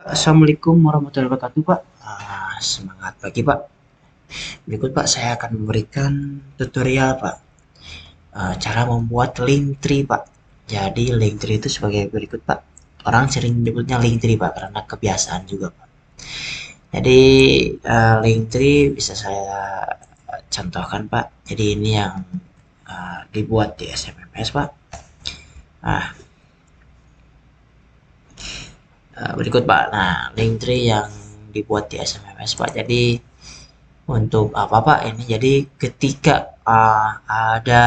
Assalamualaikum warahmatullahi wabarakatuh, Pak. Semangat pagi, Pak. Berikut, Pak, saya akan memberikan tutorial, Pak. Cara membuat link tree, Pak. Jadi, link tree itu sebagai berikut, Pak. Orang sering menyebutnya link tree, Pak, karena kebiasaan juga, Pak. Jadi, link tree bisa saya contohkan, Pak. Jadi, ini yang dibuat di SMMS, Pak. Nah, berikut, Pak. Nah, link tree yang dibuat di SMMS, Pak. Jadi, untuk apa Pak ini? Jadi ketika ada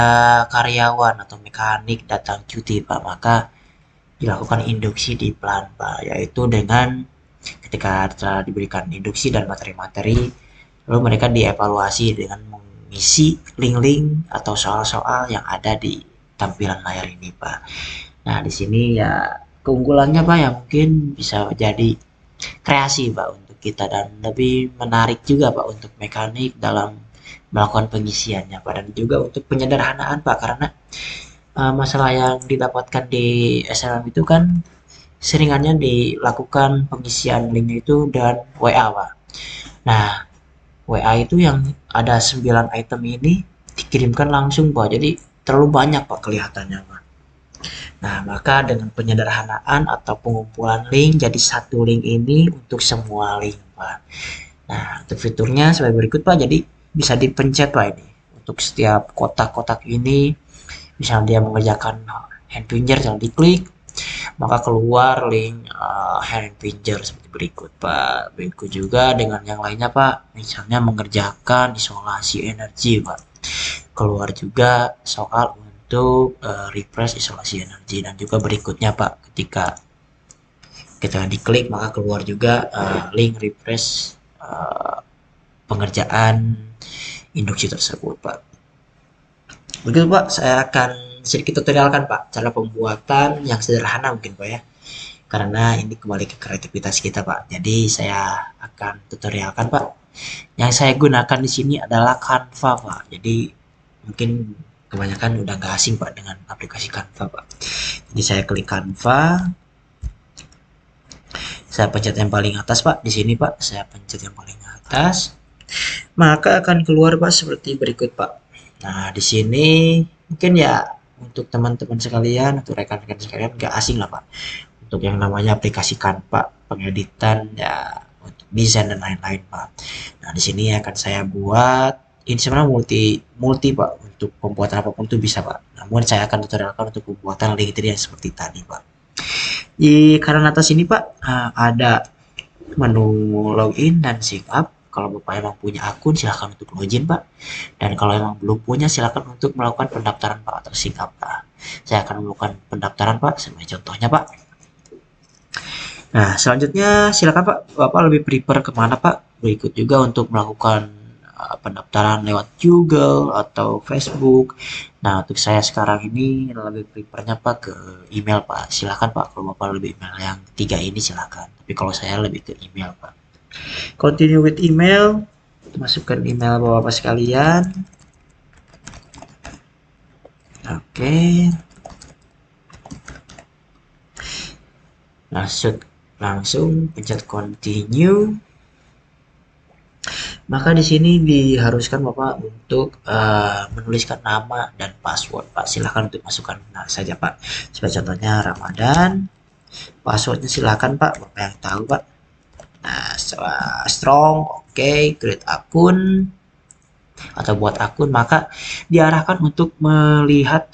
karyawan atau mekanik datang cuti Pak, maka dilakukan induksi di plan Pak, yaitu dengan ketika telah diberikan induksi dan materi-materi, lalu mereka dievaluasi dengan mengisi link-link atau soal-soal yang ada di tampilan layar ini Pak. Nah di sini ya keunggulannya Pak ya mungkin bisa jadi kreasi Pak untuk kita dan lebih menarik juga Pak untuk mekanik dalam melakukan pengisiannya Pak dan juga untuk penyederhanaan Pak karena masalah yang didapatkan di SLM itu kan seringannya dilakukan pengisian linknya itu dan WA Pak. Nah WA itu yang ada 9 item ini dikirimkan langsung Pak jadi terlalu banyak Pak kelihatannya Pak. Nah, maka dengan penyederhanaan atau pengumpulan link jadi satu link ini untuk semua link, Pak. Nah, untuk fiturnya sebagai berikut, Pak. Jadi bisa dipencet, Pak ini. Untuk setiap kotak-kotak ini, misalnya dia mengerjakan hand finger, jangan diklik, maka keluar link hand finger seperti berikut, Pak. Berikut juga dengan yang lainnya, Pak. Misalnya mengerjakan isolasi energi, Pak. Keluar juga soal untuk refresh isolasi energi dan juga berikutnya Pak ketika kita diklik maka keluar juga link refresh pengerjaan induksi tersebut Pak. Begitu Pak, saya akan sedikit tutorialkan Pak cara pembuatan yang sederhana mungkin Pak ya. Karena ini kembali ke kreativitas kita Pak. Jadi saya akan tutorialkan Pak. Yang saya gunakan di sini adalah Canva Pak. Jadi mungkin kebanyakan udah nggak asing Pak dengan aplikasi Canva Pak. Jadi saya klik Canva, saya pencet yang paling atas Pak. Di sini Pak, saya pencet yang paling atas, maka akan keluar Pak seperti berikut Pak. Nah di sini mungkin ya untuk teman-teman sekalian atau rekan-rekan sekalian nggak asing lah Pak. Untuk yang namanya aplikasi Canva, pengeditan ya untuk desain dan lain-lain Pak. Nah di sini akan saya buat ini sebenarnya multi multi Pak untuk pembuatan apapun itu bisa Pak. Namun saya akan tutorialkan untuk pembuatan link tree yang seperti tadi Pak. Di kanan atas ini Pak ada menu login dan sign up. Kalau Bapak emang punya akun silahkan untuk login Pak. Dan kalau emang belum punya silahkan untuk melakukan pendaftaran Pak atau sign up Pak. Saya akan melakukan pendaftaran Pak sebagai contohnya Pak. Nah selanjutnya silakan Pak, Bapak lebih prefer kemana Pak? Berikut juga untuk melakukan pendaftaran lewat Google atau Facebook. Nah untuk saya sekarang ini lebih prefernya Pak ke email Pak. Silakan Pak kalau Bapak lebih email yang tiga ini silakan. Tapi kalau saya lebih ke email Pak. Continue with email. Masukkan email Bapak sekalian. Oke. Langsung pencet continue. Maka di sini diharuskan Bapak untuk menuliskan nama dan password Pak. Silahkan untuk masukkan saja Pak. Sebagai contohnya Ramadan. Passwordnya silahkan Pak, Bapak yang tahu Pak. Nah, strong, oke, create akun atau buat akun, maka diarahkan untuk melihat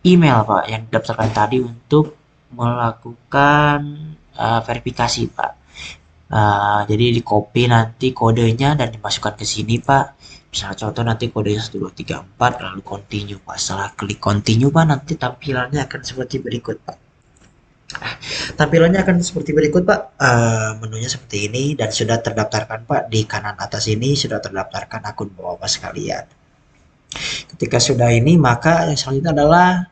email Pak yang didaftarkan tadi untuk melakukan verifikasi Pak. Jadi di copy nanti kodenya dan dimasukkan ke sini Pak. Misalnya contoh nanti kodenya 1234 lalu continue Pak. Setelah klik continue Pak nanti tampilannya akan seperti berikut Pak. Tampilannya akan seperti berikut Pak. Menunya seperti ini dan sudah terdaftarkan Pak di kanan atas ini sudah terdaftarkan akun Bapak sekalian. Ketika sudah ini maka yang selanjutnya adalah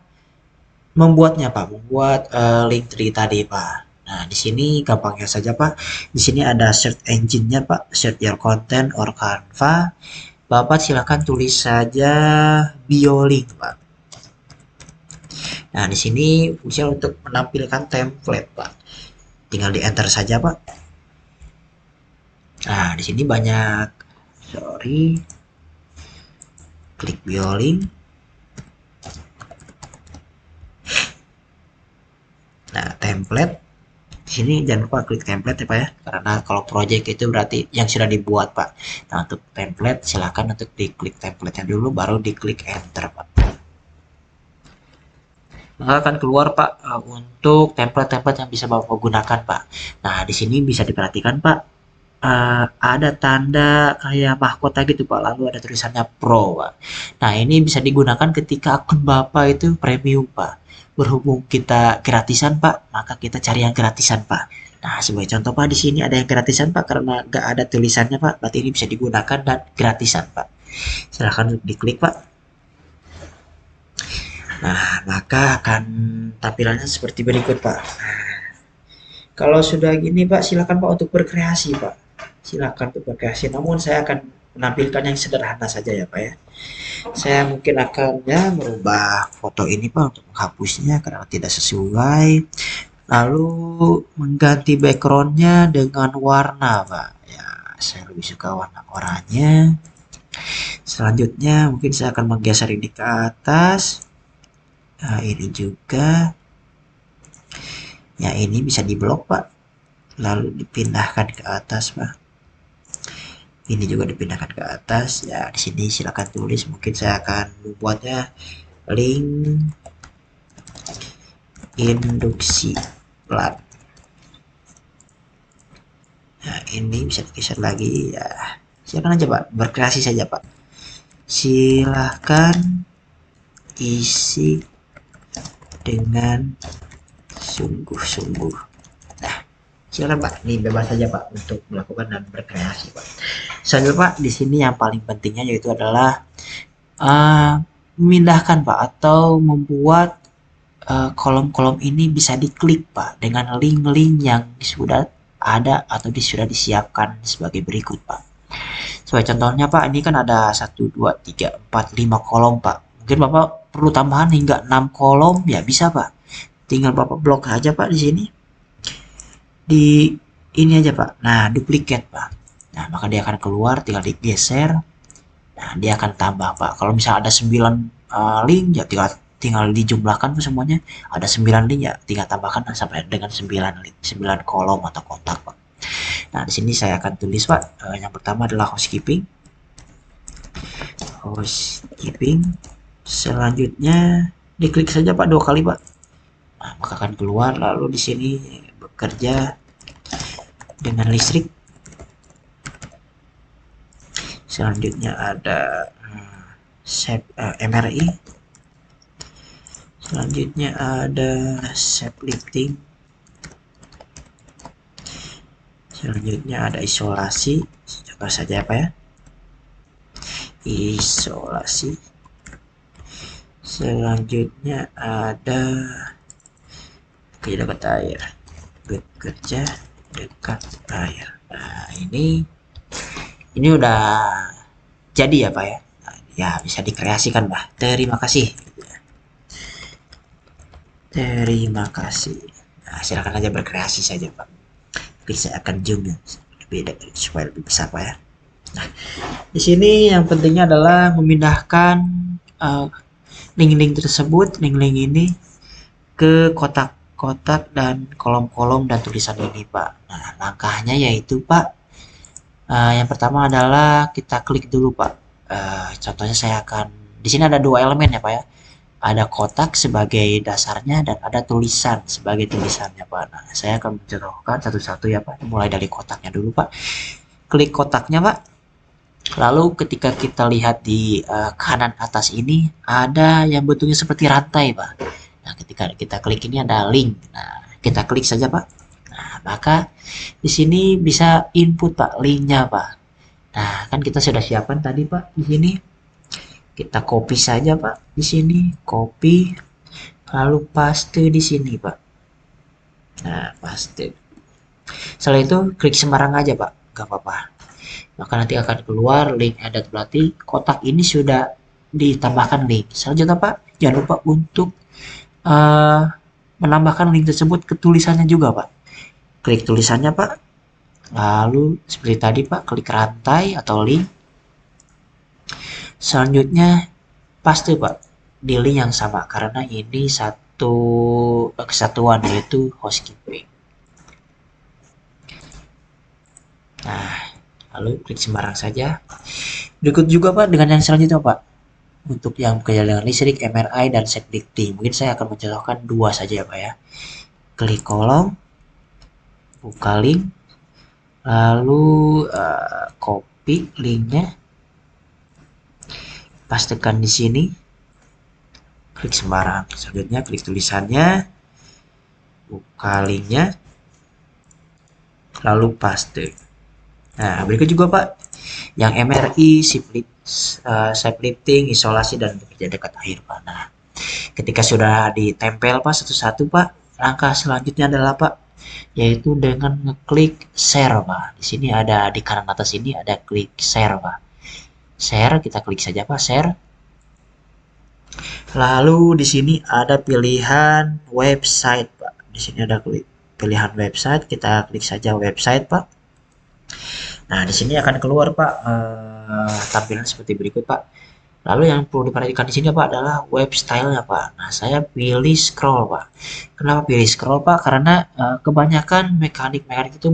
membuatnya Pak, membuat link tree tadi Pak. Nah, di sini gampangnya saja Pak. Di sini ada search engine-nya Pak, search your content or Canva. Bapak silakan tulis saja BioLink Pak. Nah, di sini fungsi untuk menampilkan template Pak. tinggal di enter saja Pak. Nah, di sini banyak, sorry, klik biolink. Nah, template. Di sini jangan lupa klik template ya Pak ya, karena kalau project itu berarti yang sudah dibuat Pak. Nah, untuk template silakan untuk diklik template-nya dulu, baru diklik enter Pak. Maka akan keluar Pak untuk template-template yang bisa Bapak gunakan Pak. Nah, di sini bisa diperhatikan Pak, ada tanda kayak mahkota gitu Pak, lalu ada tulisannya Pro Pak. Nah, ini bisa digunakan ketika akun Bapak itu premium Pak. Berhubung kita gratisan Pak, maka kita cari yang gratisan Pak. Nah, sebagai contoh Pak, di sini ada yang gratisan Pak, karena nggak ada tulisannya Pak, berarti ini bisa digunakan dan gratisan Pak. Silahkan diklik Pak. Nah, maka akan tampilannya seperti berikut Pak. Kalau sudah gini Pak, silakan Pak untuk berkreasi Pak. Silakan untuk berkreasi. Namun saya akan menampilkan yang sederhana saja ya Pak ya. Saya mungkin akan ya merubah foto ini Pak untuk menghapusnya karena tidak sesuai. Lalu mengganti backgroundnya dengan warna Pak. Ya, saya lebih suka warna oranye. Selanjutnya mungkin saya akan menggeser ini ke atas. Nah, ini juga. Ya, ini bisa diblok Pak. Lalu dipindahkan ke atas Pak. Ini juga dipindahkan ke atas. Ya, di sini silakan tulis. Mungkin saya akan membuatnya link induksi plat. Nah, ini bisa digeser lagi ya. Silakan aja Pak, berkreasi saja Pak. Silahkan isi dengan sungguh-sungguh. Nah, silakan Pak, ini bebas saja Pak untuk melakukan dan berkreasi Pak. Selanjutnya Pak, di sini yang paling pentingnya yaitu adalah memindahkan Pak atau membuat kolom-kolom ini bisa diklik Pak dengan link-link yang sudah ada atau sudah disiapkan sebagai berikut Pak. Sebagai contohnya Pak, ini kan ada 1, 2, 3, 4, 5 kolom Pak. Mungkin Bapak perlu tambahan hingga 6 kolom, ya bisa Pak. Tinggal Bapak blok aja Pak di sini. Di ini aja Pak. Nah, duplikat Pak. Nah, maka dia akan keluar, tinggal digeser. Nah, dia akan tambah Pak. Kalau misalnya ada 9 link, ya tinggal dijumlahkan semuanya. Ada 9 link, ya tinggal tambahkan sampai dengan 9 kolom atau kotak Pak. Nah, di sini saya akan tulis Pak. Yang pertama adalah housekeeping. Housekeeping. Selanjutnya diklik saja Pak 2 kali Pak. Nah, maka akan keluar. Lalu di sini bekerja dengan listrik. Selanjutnya ada MRI. Selanjutnya ada shoplifting. Selanjutnya ada isolasi. Coba saja apa ya? Isolasi. Selanjutnya ada kerja dekat air. Bekerja dekat air. Nah, ini udah jadi ya Pak ya. Nah, ya bisa dikreasikan Pak. Terima kasih. Terima kasih. Nah, silakan aja berkreasi saja Pak. Oke, saya akan zoom ya, beda supaya lebih besar Pak ya. Nah, di sini yang pentingnya adalah memindahkan link-link tersebut, link-link ini ke kotak-kotak dan kolom-kolom dan tulisan ini Pak. Nah, langkahnya yaitu Pak, yang pertama adalah kita klik dulu Pak. Contohnya saya akan, di sini ada 2 elemen ya Pak ya. Ada kotak sebagai dasarnya dan ada tulisan sebagai tulisannya Pak. Nah, saya akan mencontohkan satu-satu ya Pak. Mulai dari kotaknya dulu Pak. Klik kotaknya Pak. Lalu ketika kita lihat di kanan atas ini ada yang bentuknya seperti rantai Pak. Nah, ketika kita klik ini ada link. Nah, kita klik saja Pak. Nah, maka di sini bisa input Pak linknya Pak. Nah, kan kita sudah siapkan tadi Pak di sini. Kita copy saja Pak di sini, copy, lalu paste di sini Pak. Nah, paste. Setelah itu klik sembarang aja Pak, gak apa-apa. Maka nanti akan keluar link added, berarti kotak ini sudah ditambahkan link. Selanjutnya Pak, jangan lupa untuk menambahkan link tersebut ke tulisannya juga Pak. klik tulisannya Pak. Lalu seperti tadi Pak, klik rantai atau link. Selanjutnya paste Pak di link yang sama karena ini satu kesatuan yaitu housekeeping. Nah, lalu klik sembarang saja. Berikut juga Pak dengan yang selanjutnya Pak. Untuk yang bekerja dengan listrik, MRI, dan set lifting. Mungkin saya akan mencontohkan dua saja Pak ya. Klik kolom, buka link, lalu copy linknya, pastekan di sini, klik sembarang. Selanjutnya klik tulisannya, buka linknya, lalu paste. Nah, berikut juga Pak, yang MRI, shape lifting, isolasi, dan bekerja dekat air Pak. Nah, ketika sudah ditempel Pak satu-satu Pak, langkah selanjutnya adalah Pak, yaitu dengan ngeklik share Pak. Di sini ada di kanan atas ini ada klik share Pak. Share, kita klik saja Pak, share. Lalu di sini ada pilihan website Pak. Di sini ada klik pilihan website, kita klik saja website Pak. Nah, di sini akan keluar Pak tampilan seperti berikut Pak. Lalu yang perlu diperhatikan di sini Pak adalah web style-nya Pak. Nah, saya pilih scroll Pak. Kenapa pilih scroll Pak? Karena kebanyakan mekanik-mekanik itu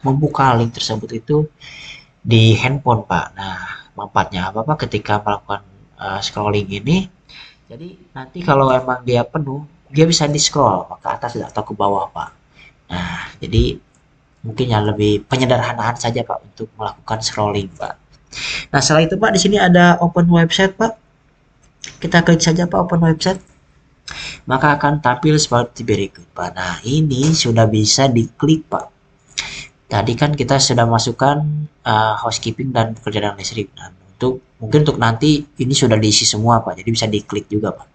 membuka link tersebut itu di handphone Pak. Nah, manfaatnya apa Pak ketika melakukan scrolling ini? Jadi nanti kalau emang dia penuh, dia bisa di scroll ke atas atau ke bawah Pak. Nah, jadi mungkin yang lebih penyederhanaan saja Pak untuk melakukan scrolling Pak. Nah, setelah itu Pak, di sini ada open website Pak. Kita klik saja Pak open website. Maka akan tampil seperti berikut Pak. Nah, ini sudah bisa diklik Pak. Tadi kan kita sudah masukkan housekeeping dan pekerjaan listrik. Nah, mungkin untuk nanti ini sudah diisi semua Pak. Jadi bisa diklik juga Pak.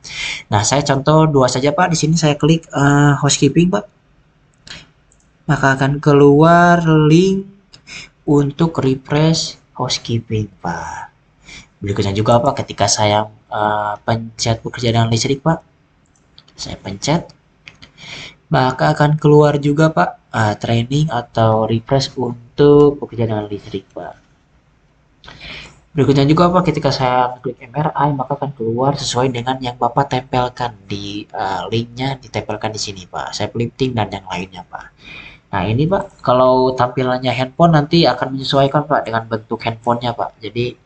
Nah, saya contoh dua saja Pak. Di sini saya klik housekeeping Pak. Maka akan keluar link untuk refresh housekeeping Pak. Berikutnya juga Pak, ketika saya pencet bekerja dengan listrik Pak, saya pencet, maka akan keluar juga Pak training atau refresh untuk bekerja dengan listrik Pak. Berikutnya juga Pak, ketika saya klik MRI, maka akan keluar sesuai dengan yang Bapak tempelkan di linknya, ditempelkan di sini Pak. Saya lifting dan yang lainnya Pak. Nah, ini Pak, kalau tampilannya handphone nanti akan menyesuaikan Pak dengan bentuk handphonenya Pak. Jadi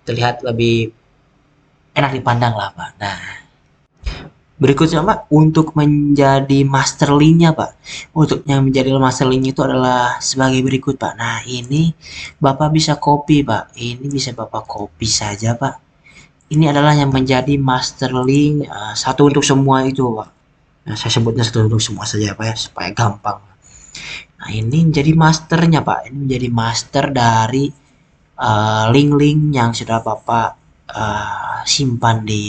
terlihat lebih enak dipandang lah Pak. Nah, berikutnya Pak, untuk menjadi master link-nya Pak. Untuk yang menjadi master link itu adalah sebagai berikut Pak. Nah, ini Bapak bisa copy Pak. Ini bisa Bapak copy saja Pak. Ini adalah yang menjadi master link satu untuk semua itu Pak. Nah, saya sebutnya satu untuk semua saja Pak ya, supaya gampang. Nah, ini menjadi masternya Pak. Ini menjadi master dari link-link yang sudah Bapak simpan di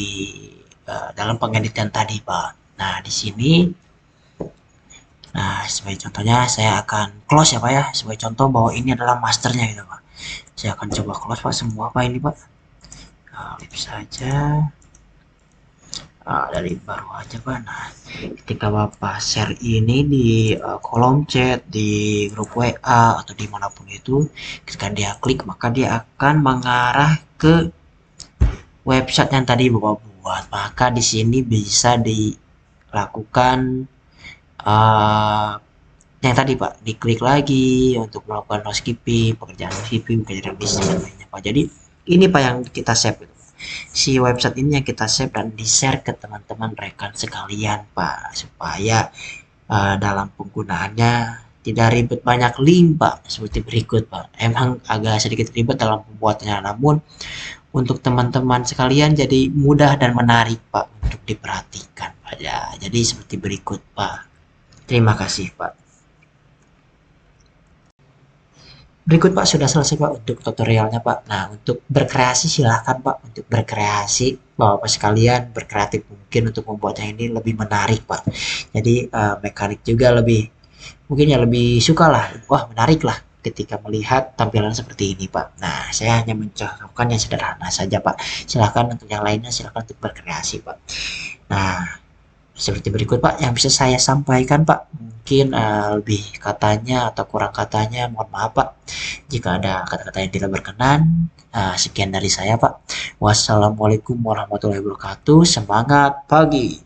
dalam pengeditan tadi Pak. Nah, di sini, nah sebagai contohnya saya akan close ya Pak ya, sebagai contoh bahwa ini adalah masternya gitu Pak. Saya akan coba close Pak semua Pak ini Pak. Leave saja. Dari baru aja Pak. Nah, ketika Bapak share ini di kolom chat, di grup WA atau dimanapun itu, ketika dia klik maka dia akan mengarah ke website yang tadi Bapak buat. Maka di sini bisa dilakukan yang tadi Pak, diklik lagi untuk melakukan housekeeping, pekerjaan bisnis dan lainnya Pak. Jadi ini Pak yang kita save gitu. Si website ini yang kita save dan di-share ke teman-teman rekan sekalian Pak, supaya dalam penggunaannya tidak ribet banyak link Pak, seperti berikut Pak. Emang agak sedikit ribet dalam pembuatannya, namun untuk teman-teman sekalian jadi mudah dan menarik Pak untuk diperhatikan Pak ya. Jadi seperti berikut Pak. Terima kasih Pak. Berikut Pak, sudah selesai Pak untuk tutorialnya Pak. Nah, untuk berkreasi silahkan Pak untuk berkreasi. Bapak sekalian berkreatif mungkin untuk membuatnya ini lebih menarik Pak. Jadi mekanik juga lebih mungkin ya lebih suka lah. Wah, menarik lah ketika melihat tampilan seperti ini Pak. Nah, saya hanya mencontohkan yang sederhana saja Pak. Silahkan untuk yang lainnya silahkan untuk berkreasi Pak. Nah, Seperti berikut Pak yang bisa saya sampaikan Pak. Mungkin lebih katanya atau kurang katanya mohon maaf Pak. Jika ada kata-kata yang tidak berkenan, sekian dari saya Pak. Wassalamualaikum warahmatullahi wabarakatuh. Semangat pagi.